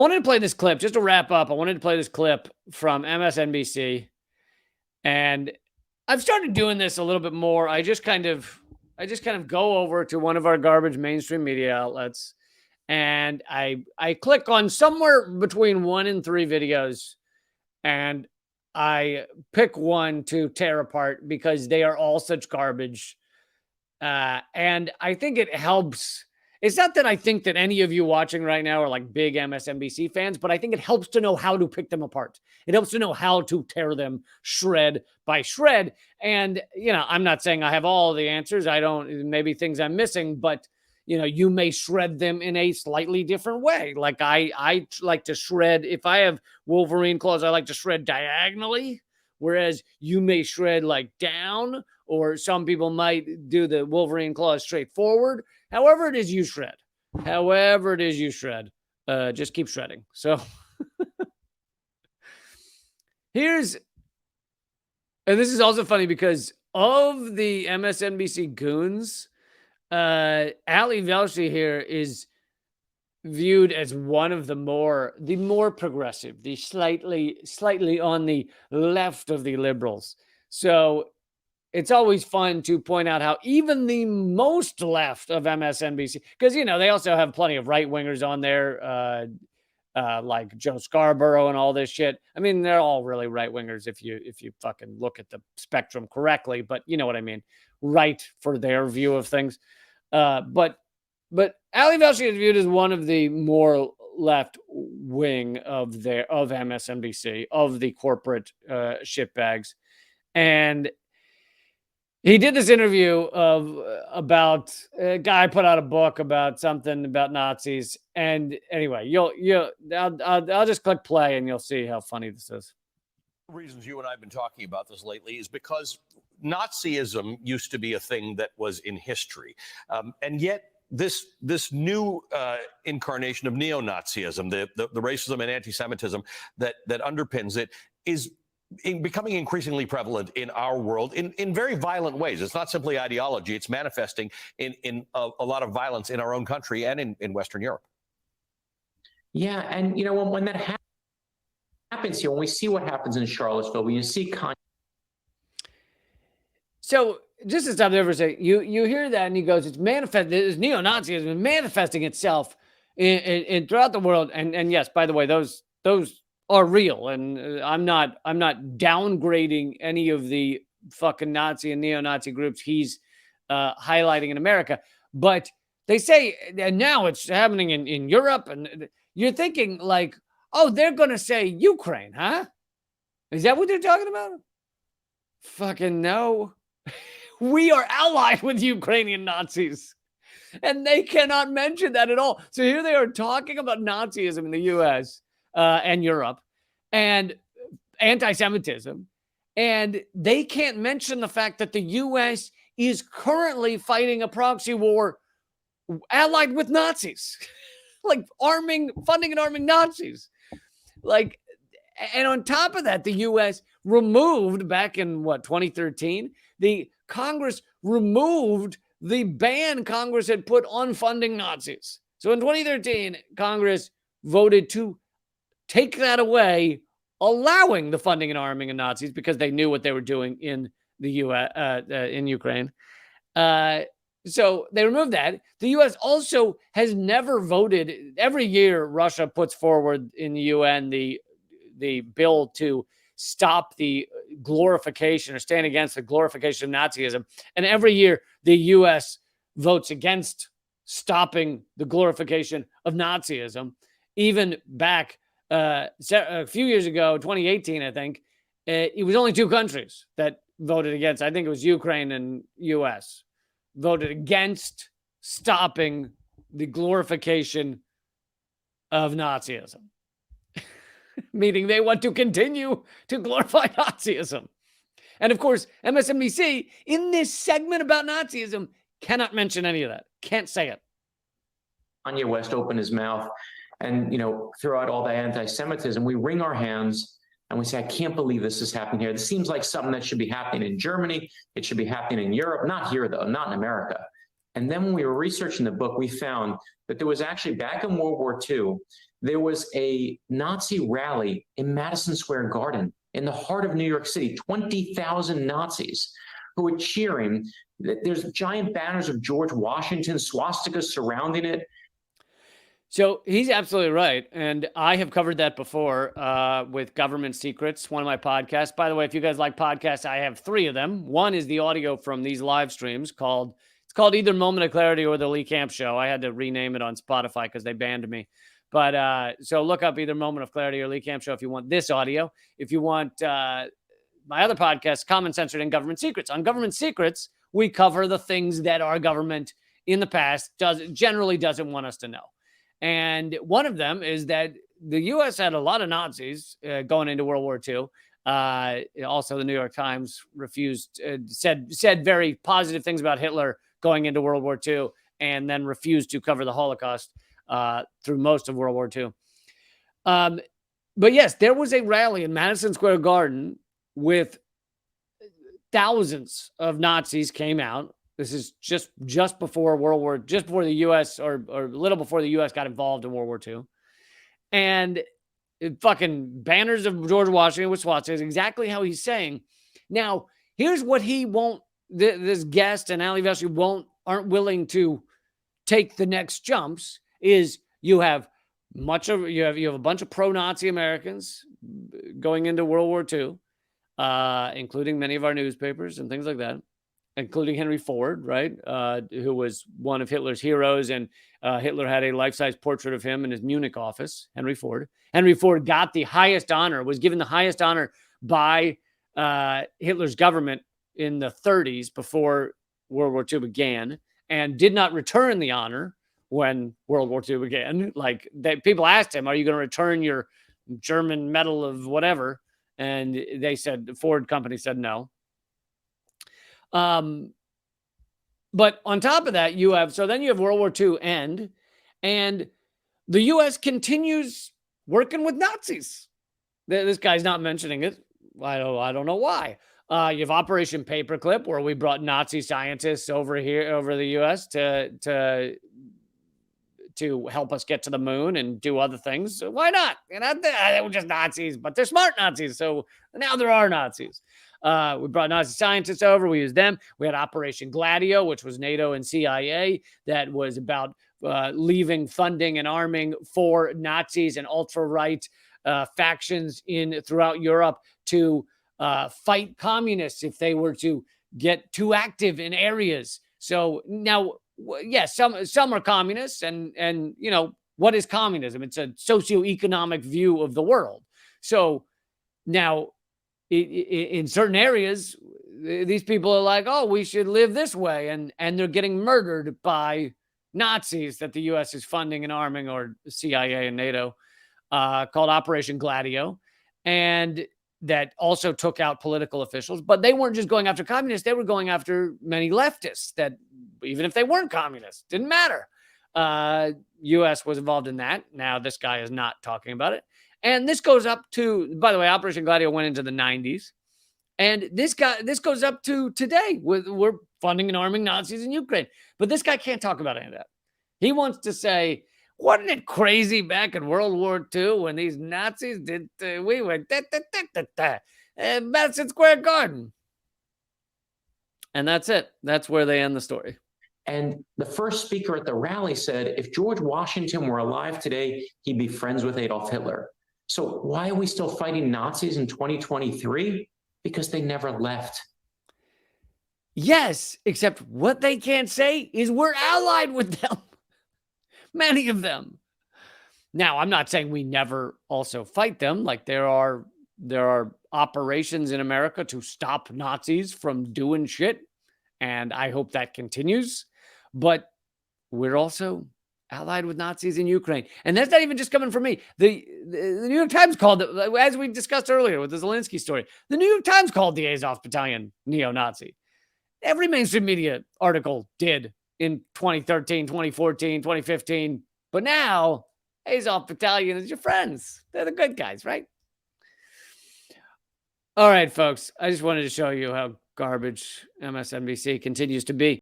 wanted to play this clip just to wrap up. I wanted to play this clip from MSNBC, and I've started doing this a little bit more. I just kind of go over to one of our garbage mainstream media outlets, and I click on somewhere between 1 and 3 videos, and I pick one to tear apart because they are all such garbage. And I think it helps. It's not that I think that any of you watching right now are like big MSNBC fans, but I think it helps to know how to pick them apart. It helps to know how to tear them shred by shred. And, I'm not saying I have all the answers. I don't, maybe things I'm missing, but, you may shred them in a slightly different way. Like I like to shred, if I have Wolverine claws, I like to shred diagonally, whereas you may shred like down, or some people might do the Wolverine claws straight forward. However it is you shred. Just keep shredding. So and this is also funny because of the MSNBC goons, Ali Velshi here is viewed as one of the more progressive, the slightly on the left of the liberals. So it's always fun to point out how even the most left of MSNBC, because, they also have plenty of right-wingers on there, like Joe Scarborough and all this shit. I mean, they're all really right-wingers if you fucking look at the spectrum correctly, but you know what I mean. Right for their view of things. But Ali Velshi is viewed as one of the more left wing of MSNBC, of the corporate shitbags. And he did this interview about a guy put out a book about something about Nazis. And anyway, I'll just click play and you'll see how funny this is. Reasons you and I have been talking about this lately is because Nazism used to be a thing that was in history, and yet this new incarnation of neo-Nazism, the racism and anti-Semitism that underpins it, is becoming increasingly prevalent in our world in very violent ways. It's not simply ideology; it's manifesting in a lot of violence in our own country and in Western Europe. Yeah, and when that happens here, when we see what happens in Charlottesville, when you see So just to stop there for a second, you hear that and he goes, it's neo-Nazism manifesting itself in throughout the world. And yes, by the way, those are real. And I'm not downgrading any of the fucking Nazi and neo-Nazi groups he's highlighting in America. But they say, and now it's happening in Europe, and you're thinking like, oh, they're going to say Ukraine, huh? Is that what they're talking about? Fucking no. We are allied with Ukrainian Nazis, and they cannot mention that at all. So here they are talking about Nazism in the U.S. And Europe and anti-Semitism, and they can't mention the fact that the U.S. is currently fighting a proxy war allied with Nazis, like funding and arming Nazis. Like, and on top of that, the U.S. removed back in 2013, the Congress removed the ban Congress had put on funding Nazis. So in 2013, Congress voted to take that away, allowing the funding and arming of Nazis because they knew what they were doing in the U.S. In Ukraine. So they removed that. The U.S. also has never voted. Every year, Russia puts forward in the UN the bill to stop the glorification or stand against the glorification of Nazism. And every year, the U.S. votes against stopping the glorification of Nazism. Even back a few years ago, 2018, I think, it was only 2 countries that voted against. I think it was Ukraine and U.S. voted against stopping the glorification of Nazism. Meaning they want to continue to glorify Nazism. And of course, MSNBC, in this segment about Nazism, cannot mention any of that. Can't say it. Kanye West opened his mouth and, throughout all that anti-Semitism, we wring our hands and we say, I can't believe this is happening here. This seems like something that should be happening in Germany. It should be happening in Europe, not here though, not in America. And then when we were researching the book, we found that there was actually back in World War II, there was a Nazi rally in Madison Square Garden in the heart of New York City, 20,000 Nazis who were cheering. There's giant banners of George Washington, swastikas surrounding it. So he's absolutely right. And I have covered that before with Government Secrets, one of my podcasts. By the way, if you guys like podcasts, I have 3 of them. One is the audio from these live streams it's called Either Moment of Clarity or The Lee Camp Show. I had to rename it on Spotify because they banned me. But so look up Either Moment of Clarity or Lee Camp Show if you want this audio. If you want my other podcast, Common Censored and Government Secrets. On Government Secrets, we cover the things that our government in the past generally doesn't want us to know. And one of them is that the U.S. had a lot of Nazis going into World War II. Also, the New York Times said very positive things about Hitler going into World War II, and then refused to cover the Holocaust through most of World War II. But yes, there was a rally in Madison Square Garden with thousands of Nazis came out. This is just before the U.S. or a little before the U.S. got involved in World War II. And fucking banners of George Washington with swastikas, exactly how he's saying. Now, here's what he won't, this guest and Ali Velshi aren't willing to take the next jumps, is you have a bunch of pro-Nazi Americans going into World War II, including many of our newspapers and things like that, including Henry Ford, right? Who was one of Hitler's heroes. And Hitler had a life-size portrait of him in his Munich office, Henry Ford. Henry Ford got the highest honor, was given the highest honor by Hitler's government in the 30s before World War II began, and did not return the honor when World War II began. Like, people asked him, are you going to return your German Medal of whatever? And they said, the Ford company said no. But on top of that, then you have World War II end, and the U.S. continues working with Nazis. This guy's not mentioning it. I don't know why. You have Operation Paperclip, where we brought Nazi scientists over the U.S. to help us get to the moon and do other things. So why not? They were just Nazis, but they're smart Nazis. So now there are Nazis. We brought Nazi scientists over. We used them. We had Operation Gladio, which was NATO and CIA, that was about leaving funding and arming for Nazis and ultra-right factions throughout Europe to fight communists if they were to get too active in areas. So now, yes, some are communists, and you know, what is communism? It's a socioeconomic view of the world. So now, in certain areas, these people are like, oh, we should live this way. And they're getting murdered by Nazis that the U.S. is funding and arming, or CIA and NATO, called Operation Gladio. And that also took out political officials. But they weren't just going after communists. They were going after many leftists that, even if they weren't communists, didn't matter. U.S. was involved in that. Now, this guy is not talking about it. And this goes up to, by the way, Operation Gladio went into the 90s. And this goes up to today. We're funding and arming Nazis in Ukraine. But this guy can't talk about any of that. He wants to say, wasn't it crazy back in World War II when these Nazis did, we went Madison Square Garden. And that's it. That's where they end the story. And the first speaker at the rally said, if George Washington were alive today, he'd be friends with Adolf Hitler. So why are we still fighting Nazis in 2023? Because they never left. Yes, except what they can't say is we're allied with them. Many of them. Now, I'm not saying we never also fight them. Like, there are operations in America to stop Nazis from doing shit, and I hope that continues. But we're also allied with Nazis in Ukraine. And that's not even just coming from me. The New York Times called it, as we discussed earlier with the Zelensky story, the New York Times called the Azov Battalion neo-Nazi. Every mainstream media article did in 2013, 2014, 2015. But now, Azov Battalion is your friends. They're the good guys, right? All right, folks. I just wanted to show you how garbage MSNBC continues to be.